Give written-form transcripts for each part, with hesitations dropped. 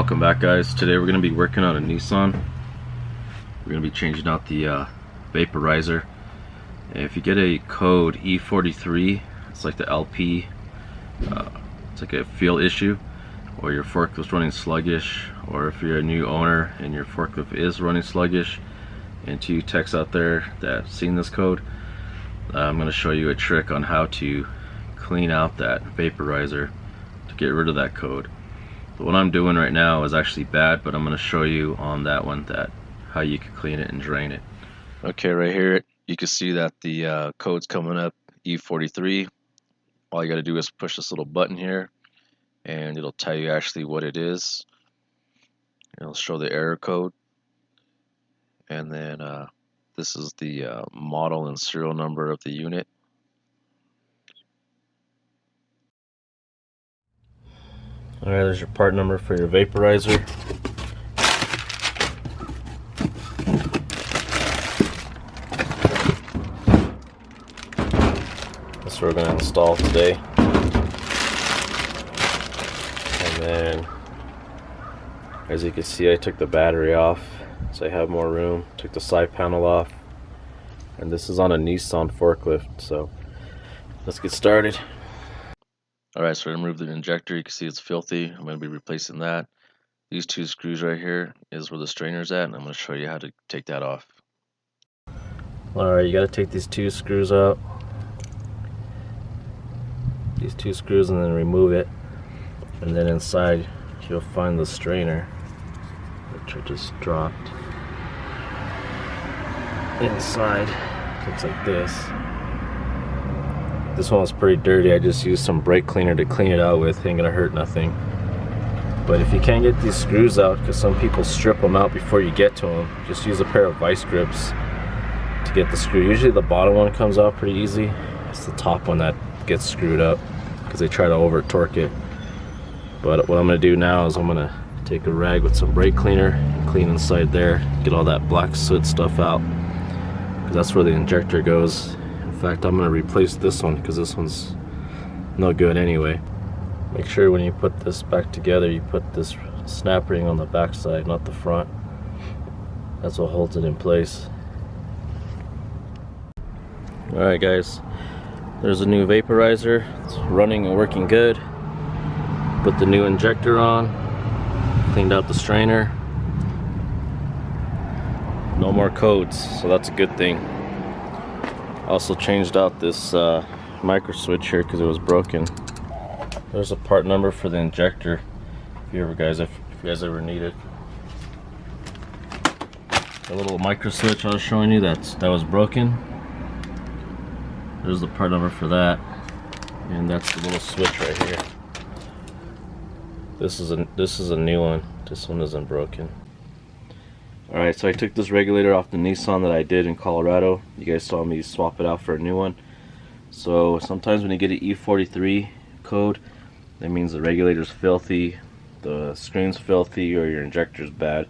Welcome back, guys. Today we're going to be working on a Nissan. We're going to be changing out the vaporizer. And if you get a code E-43, it's like the LP, it's like a field issue, or your forklift's running sluggish, or if you're a new owner and your forklift is running sluggish, and to you techs out there that have seen this code, I'm going to show you a trick on how to clean out that vaporizer to get rid of that code. But what I'm doing right now is actually bad, but I'm going to show you on that one how you can clean it and drain it. Okay, right here you can see that the code's coming up, E-43. All you got to do is push this little button here and it'll tell you actually what it is. It'll show the error code, and then this is the model and serial number of the unit. Alright, there's your part number for your vaporizer. That's what we're going to install today. And then, as you can see, I took the battery off so I have more room. Took the side panel off. And this is on a Nissan Forklift, so let's get started. Alright, so I removed the injector. You can see it's filthy. I'm going to be replacing that. These two screws right here is where the strainer's at, and I'm going to show you how to take that off. Alright, you got to take these two screws out. These two screws, and then remove it. And then inside you'll find the strainer, which I just dropped. Inside, looks like this. This one was pretty dirty. I just used some brake cleaner to clean it out with. Ain't gonna hurt nothing. But if you can't get these screws out, because some people strip them out before you get to them, just use a pair of vice grips to get the screw. Usually the bottom one comes out pretty easy. It's the top one that gets screwed up because they try to over torque it. But what I'm gonna do now is I'm gonna take a rag with some brake cleaner and clean inside there, get all that black soot stuff out, because that's where the injector goes. In fact, I'm going to replace this one because this one's no good anyway. Make sure when you put this back together, you put this snap ring on the back side, not the front. That's what holds it in place. Alright guys, there's a new vaporizer. It's running and working good. Put the new injector on, cleaned out the strainer. No more codes, so that's a good thing. Also changed out this micro switch here because it was broken. There's a part number for the injector if you guys ever need it. The little micro switch I was showing you that was broken. There's the part number for that, and that's the little switch right here. This is a new one. This one isn't broken. Alright, so I took this regulator off the Nissan that I did in Colorado. You guys saw me swap it out for a new one. So sometimes when you get an E-43 code, that means the regulator's filthy, the screen's filthy, or your injector's bad.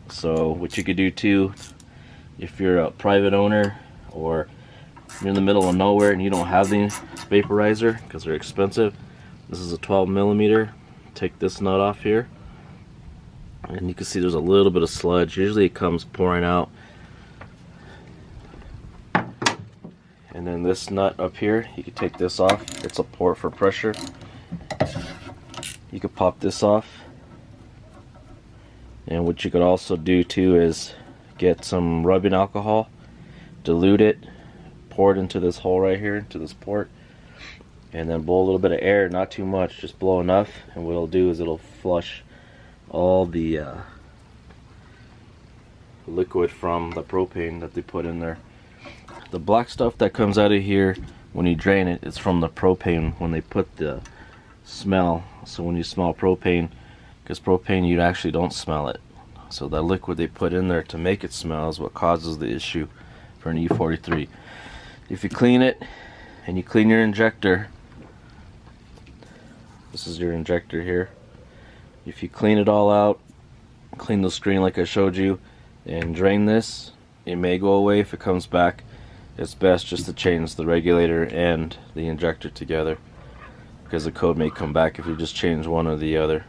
So what you could do too, if you're a private owner or you're in the middle of nowhere and you don't have the vaporizer because they're expensive, this is a 12mm. Take this nut off here. And you can see there's a little bit of sludge. Usually it comes pouring out. And then this nut up here, you can take this off. It's a port for pressure. You could pop this off. And what you could also do too is get some rubbing alcohol, dilute it, pour it into this hole right here, into this port, and then blow a little bit of air, not too much, just blow enough, and what it'll do is it'll flush all the liquid from the propane that they put in there. The black stuff that comes out of here when you drain it, it's from the propane when they put the smell. So when you smell propane, because propane you actually don't smell it, so that liquid they put in there to make it smell is what causes the issue for an E-43. If you clean it and you clean your injector, this is your injector here. If you clean it all out, clean the screen like I showed you, and drain this, it may go away. If it comes back, it's best just to change the regulator and the injector together, because the code may come back if you just change one or the other.